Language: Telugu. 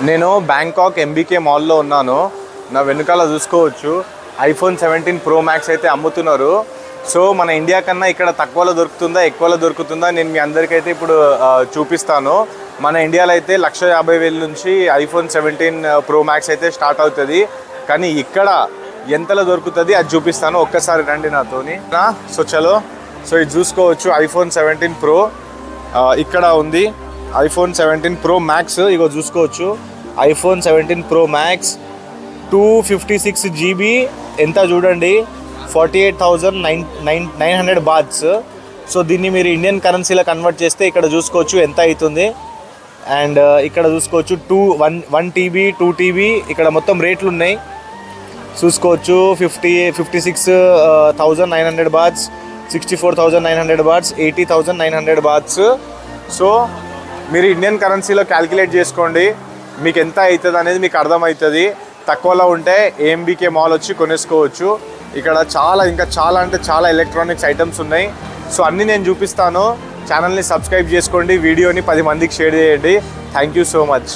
నేను బ్యాంకాక్ ఎంబీకే మాల్లో ఉన్నాను. నా వెనుకాల చూసుకోవచ్చు ఐఫోన్ 17 Pro Max అయితే అమ్ముతున్నారు. సో మన ఇండియా కన్నా ఇక్కడ తక్కువలో దొరుకుతుందా ఎక్కువలో దొరుకుతుందా నేను మీ అందరికైతే ఇప్పుడు చూపిస్తాను. మన ఇండియాలో అయితే 1,50,000 నుంచి ఐఫోన్ 17 Pro Max అయితే స్టార్ట్ అవుతుంది. కానీ ఇక్కడ ఎంతలో దొరుకుతుంది అది చూపిస్తాను. ఒక్కసారి రండి నాతోని. సో చలో. సో ఇది చూసుకోవచ్చు ఐఫోన్ 17 Pro ఇక్కడ ఉంది. ఐఫోన్ 17 Pro Max ఇగో చూసుకోవచ్చు. ఐఫోన్ 17 Pro Max 256 GB ఎంత చూడండి, 48,900 బాట్స్. సో దీన్ని మీరు ఇండియన్ కరెన్సీలో కన్వర్ట్ చేస్తే ఇక్కడ చూసుకోవచ్చు ఎంత అవుతుంది. అండ్ ఇక్కడ చూసుకోవచ్చు 1 TB 2 TB ఇక్కడ మొత్తం రేట్లు ఉన్నాయి చూసుకోవచ్చు. 56,900 బాట్స్, 64,900 బాట్స్, 80,900 బాట్స్. సో మీరు ఇండియన్ కరెన్సీలో క్యాల్కులేట్ చేసుకోండి మీకు ఎంత అవుతుంది అనేది మీకు అర్థమవుతుంది. తక్కువలో ఉంటే ఏఎంబీకే మాల్ వచ్చి కొనేసుకోవచ్చు. ఇక్కడ ఇంకా చాలా అంటే చాలా ఎలక్ట్రానిక్స్ ఐటమ్స్ ఉన్నాయి. సో అన్నీ నేను చూపిస్తాను. ఛానల్ని సబ్స్క్రైబ్ చేసుకోండి, వీడియోని 10 మందికి షేర్ చేయండి. Thank you so much.